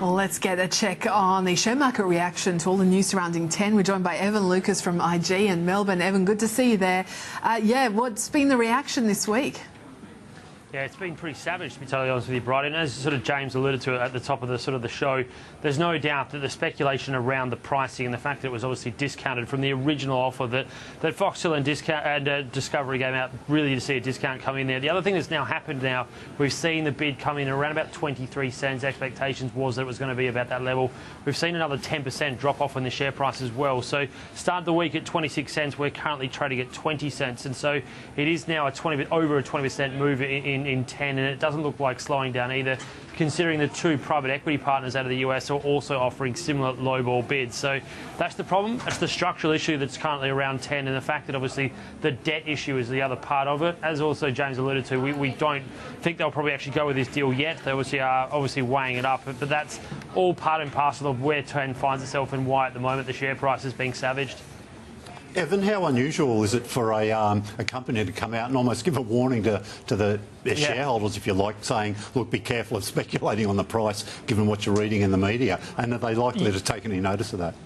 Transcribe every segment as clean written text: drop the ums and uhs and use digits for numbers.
Well, let's get a check on the share market reaction to all the news surrounding 10. We're joined by Evan Lucas from IG in Melbourne. Evan, good to see you there. What's been the reaction this week? Yeah, it's been pretty savage, to be totally honest with you, Bright. And as sort of James alluded to at the top of the show, there's no doubt that the speculation around the pricing and the fact that it was obviously discounted from the original offer that Foxtel and Discovery gave out, really to see a discount come in there. The other thing that's now happened now, we've seen the bid come in around about 23 cents. Expectations was that it was going to be about that level. We've seen another 10% drop off in the share price as well. So started the week at 26 cents. We're currently trading at 20 cents. And so it is now over a 20% move in 10, and it doesn't look like slowing down either, considering the two private equity partners out of the US are also offering similar lowball bids. So that's the problem. That's the structural issue that's currently around 10, and the fact that obviously the debt issue is the other part of it. As also James alluded to, we don't think they'll probably actually go with this deal yet. They obviously are weighing it up, but that's all part and parcel of where 10 finds itself and why at the moment the share price is being savaged. Evan, how unusual is it for a company to come out and almost give a warning to their shareholders, if you like, saying, look, be careful of speculating on the price given what you're reading in the media? And are they likely to take any notice of that?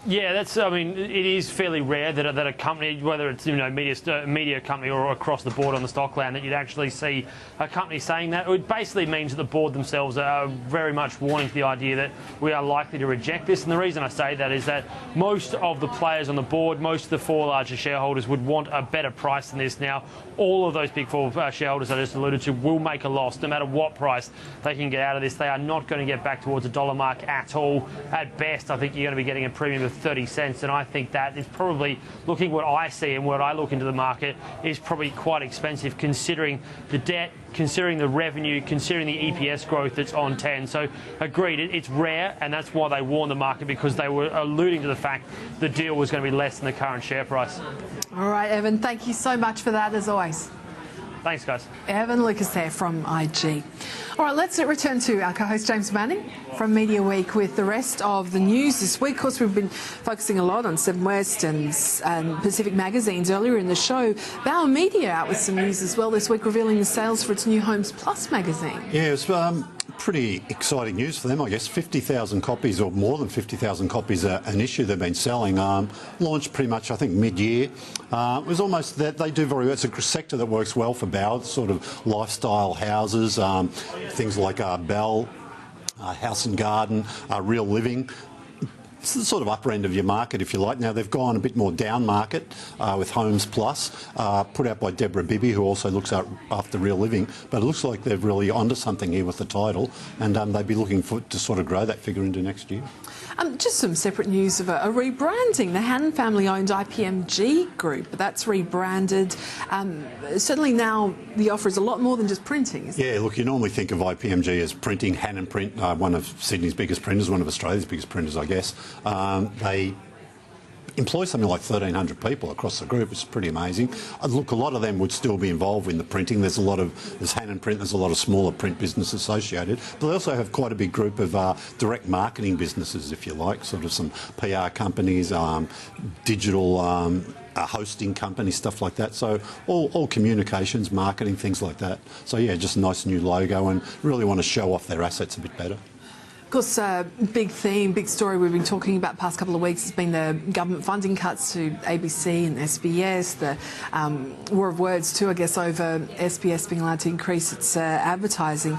Yeah, it is fairly rare that a company, whether it's media company or across the board on the stock land, that you'd actually see a company saying that. It basically means that the board themselves are very much warning to the idea that we are likely to reject this. And the reason I say that is that most of the players on the board, most of the four larger shareholders would want a better price than this. Now, all of those big four shareholders I just alluded to will make a loss no matter what price they can get out of this. They are not going to get back towards a dollar mark at all. At best, I think you're going to be getting a premium of 30 cents, and I think that is probably, looking what I see and what I look into the market, is probably quite expensive considering the debt, considering the revenue, considering the EPS growth that's on 10. So agreed, it's rare, and that's why they warned the market, because they were alluding to the fact the deal was going to be less than the current share price. All right, Evan, thank you so much for that, as always. Thanks, guys. Evan Lucas there from IG. All right, let's return to our co-host James Manning from Media Week with the rest of the news this week. Of course, we've been focusing a lot on Seven West and Pacific magazines earlier in the show. Bauer Media out with some news as well this week, revealing the sales for its new Homes Plus magazine. Yeah, it's pretty exciting news for them, I guess. 50,000 copies, or more than 50,000 copies an issue they've been selling. Launched pretty much, I think, mid-year. It was almost that they do very well. It's a sector that works well for Bauer, sort of lifestyle houses, things like Bell, House and Garden, Real Living. It's the sort of upper end of your market, if you like. Now, they've gone a bit more down market with Homes Plus, put out by Deborah Bibby, who also looks after Real Living. But it looks like they're really onto something here with the title, and they'd be looking to sort of grow that figure into next year. Just some separate news of a rebranding. The Hannon family-owned IPMG group, that's rebranded. Certainly now the offer is a lot more than just printing, isn't it? Yeah, look, you normally think of IPMG as printing. Hannon Print, one of Sydney's biggest printers, one of Australia's biggest printers, I guess. They employ something like 1,300 people across the group. It's pretty amazing. Look, a lot of them would still be involved in the printing. There's Hannon Print, there's a lot of smaller print businesses associated, but they also have quite a big group of direct marketing businesses, if you like, sort of some PR companies, digital hosting companies, stuff like that. So all communications, marketing, things like that. So yeah, just a nice new logo, and really want to show off their assets a bit better. Of course, big theme, big story we've been talking about the past couple of weeks has been the government funding cuts to ABC and SBS, the war of words too, I guess, over SBS being allowed to increase its advertising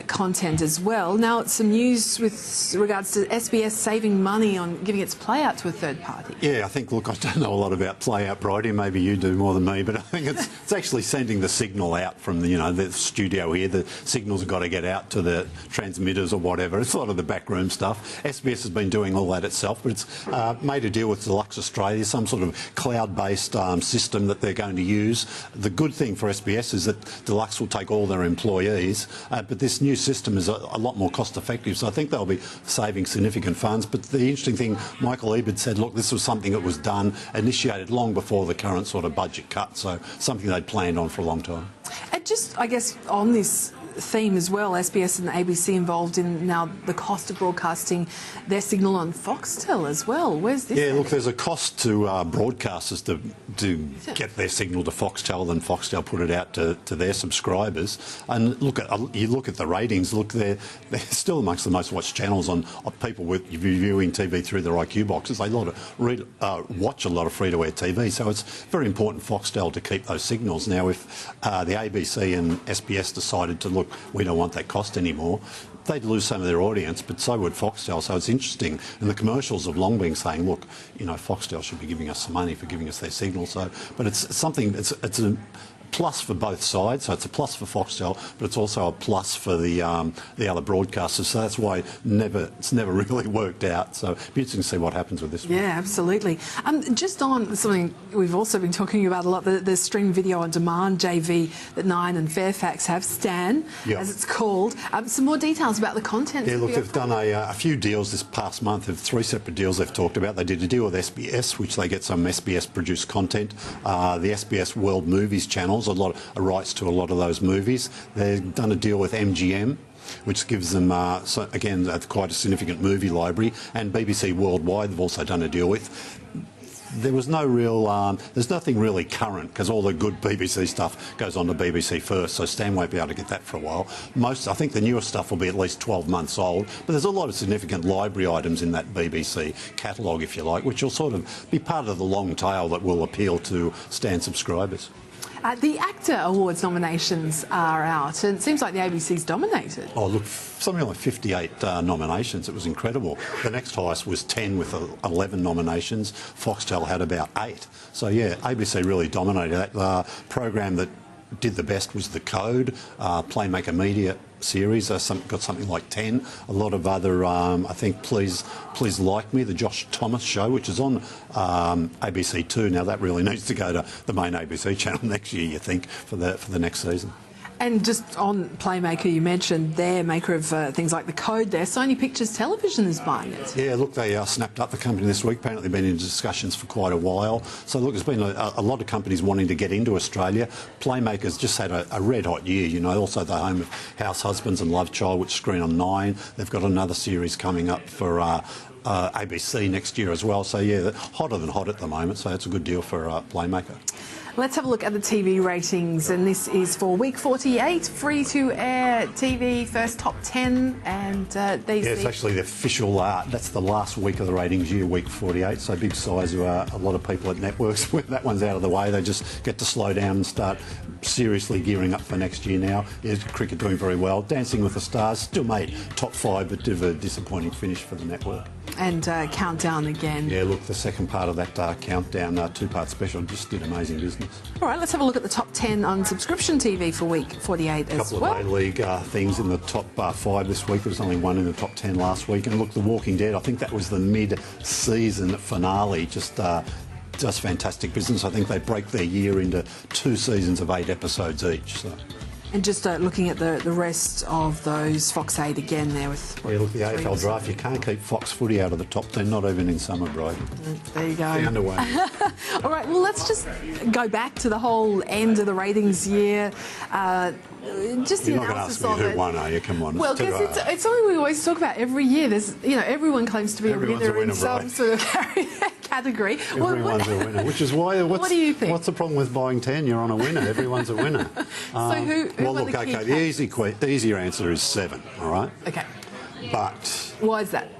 content as well. Now, some news with regards to SBS saving money on giving its play out to a third party. Yeah, I think, look, I don't know a lot about play out, Bridie, maybe you do more than me, but I think it's actually sending the signal out from the studio here. The signals have got to get out to the transmitters or whatever. It's a lot of the backroom stuff. SBS has been doing all that itself, but it's made a deal with Deluxe Australia, some sort of cloud-based system that they're going to use. The good thing for SBS is that Deluxe will take all their employees, but this new system is a lot more cost-effective, so I think they'll be saving significant funds. But the interesting thing, Michael Ebert said, look, this was something that was done, initiated long before the current sort of budget cut, so something they'd planned on for a long time. And just, I guess, on this theme as well. SBS and ABC involved in now the cost of broadcasting their signal on Foxtel as well. Where's this? Yeah, look, there's a cost to broadcasters to get their signal to Foxtel, then Foxtel put it out to their subscribers. And you look at the ratings. Look, they're still amongst the most watched channels on people with viewing TV through their IQ boxes. They watch a lot of free-to-air TV, so it's very important Foxtel to keep those signals. Now, if the ABC and SBS decided to look, we don't want that cost anymore, they'd lose some of their audience, but so would Foxtel. So it's interesting. And the commercials have long been saying, look, Foxtel should be giving us some money for giving us their signal. So, but it's something. It's a plus for both sides. So it's a plus for Foxtel, but it's also a plus for the other broadcasters. So that's why it's never really worked out. So it'll be interesting to see what happens with this one. Yeah, absolutely. Just on something we've also been talking about a lot, the stream video on demand JV that Nine and Fairfax have, Stan, as it's called. Some more details about the content. Yeah, look, they've done a few deals this past month. Of 3 separate deals they've talked about. They did a deal with SBS, which they get some SBS-produced content. The SBS World Movies channels, a lot of rights to a lot of those movies. They've done a deal with MGM, which gives them, again, quite a significant movie library. And BBC Worldwide they've also done a deal with. There was no real, there's nothing really current because all the good BBC stuff goes on to BBC First, so Stan won't be able to get that for a while. I think the newer stuff will be at least 12 months old, but there's a lot of significant library items in that BBC catalogue, if you like, which will sort of be part of the long tail that will appeal to Stan subscribers. The ACTA Awards nominations are out, and it seems like the ABC's dominated. Oh, look, something like 58 nominations. It was incredible. The next highest was 10 with 11 nominations. Foxtel had about 8. So, yeah, ABC really dominated. That program that did the best was The Code, Playmaker Media series. Got something like 10. A lot of other, I think, Please Like Me, the Josh Thomas show, which is on ABC 2. Now, that really needs to go to the main ABC channel next year, you think, for the next season. And just on Playmaker, you mentioned they're maker of things like The Code there. Sony Pictures Television is buying it. Yeah, look, they snapped up the company this week. Apparently been in discussions for quite a while. So, look, there's been a lot of companies wanting to get into Australia. Playmaker's just had a red-hot year, also the home of House Husbands and Love Child, which screen on 9. They've got another series coming up for ABC next year as well. So, yeah, hotter than hot at the moment. So it's a good deal for Playmaker. Let's have a look at the TV ratings, and this is for week 48, free-to-air TV, first top 10, and these... Yeah, it's actually the official, that's the last week of the ratings year, week 48, so big size of a lot of people at networks. When that one's out of the way, they just get to slow down and start seriously gearing up for next year now. Yeah, cricket doing very well. Dancing with the Stars still made top 5, but did a disappointing finish for the network. And Countdown again. Yeah, look, the second part of that Countdown 2-part special just did amazing business. All right, let's have a look at the top 10 on subscription TV for week 48 as well. A couple of A-League things in the top 5 this week. There was only one in the top 10 last week. And look, The Walking Dead, I think that was the mid-season finale. Just fantastic business. I think they break their year into 2 seasons of 8 episodes each. So. And just looking at the rest of those, Fox 8 again there with... Yeah, look, the AFL draft, you can't keep Fox footy out of the top 10, not even in summer break. There you go. Underway. All right, well, let's just go back to the whole end of the ratings year. Just You're the not going to analysis ask me of who won, are you? Come on. Well, because it's something we always talk about every year. There's, everyone claims to be Everyone's a winner in right? some sort of category. Everyone's a winner, which is why... What do you think? What's the problem with buying 10? You're on a winner. Everyone's a winner. So who well, won look, the key okay, the easier answer is 7, all right? Okay. But... Why is that?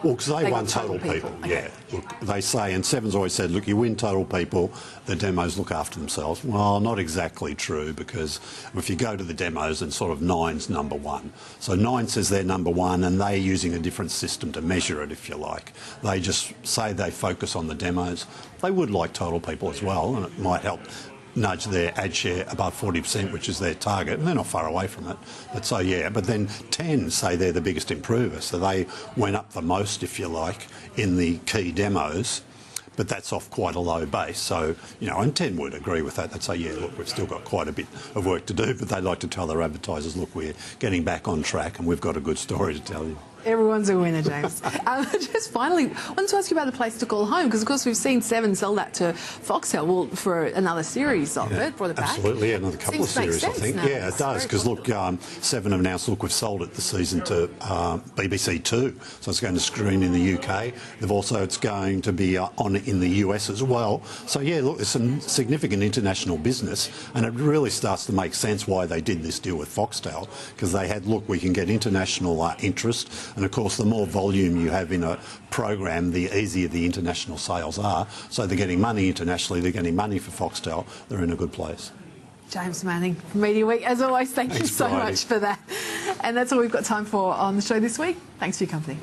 Well, because they won got total people. Okay. Yeah. Look, they say, and Seven's always said, look, you win total people, the demos look after themselves. Well, not exactly true, because if you go to the demos, and sort of 9's number 1. So 9 says they're number 1, and they're using a different system to measure it, if you like. They just say they focus on the demos. They would like total people as well, and it might help nudge their ad share above 40%, which is their target, and they're not far away from it. But so, yeah, but then 10 say they're the biggest improver, so they went up the most, if you like, in the key demos, but that's off quite a low base. So, and 10 would agree with that. They'd say, yeah, look, we've still got quite a bit of work to do, but they'd like to tell their advertisers, look, we're getting back on track and we've got a good story to tell you. Everyone's a winner, James. Just finally, I wanted to ask you about the place to call home, because of course we've seen Seven sell that to Foxtel, well, for another series of it, brought it back. Absolutely, another couple of series, I think. Yeah, it does, because look, Seven have announced, look, we've sold it this season to BBC Two, so it's going to screen in the UK. It's going to be on in the US as well. So yeah, look, there's some significant international business, and it really starts to make sense why they did this deal with Foxtel, because they had, look, we can get international interest, and of course the more volume you have in a program, the easier the international sales are. So they're getting money internationally, they're getting money for Foxtel, they're in a good place. James Manning from Media Week, as always, thank you so much for that. And that's all we've got time for on the show this week. Thanks for your company.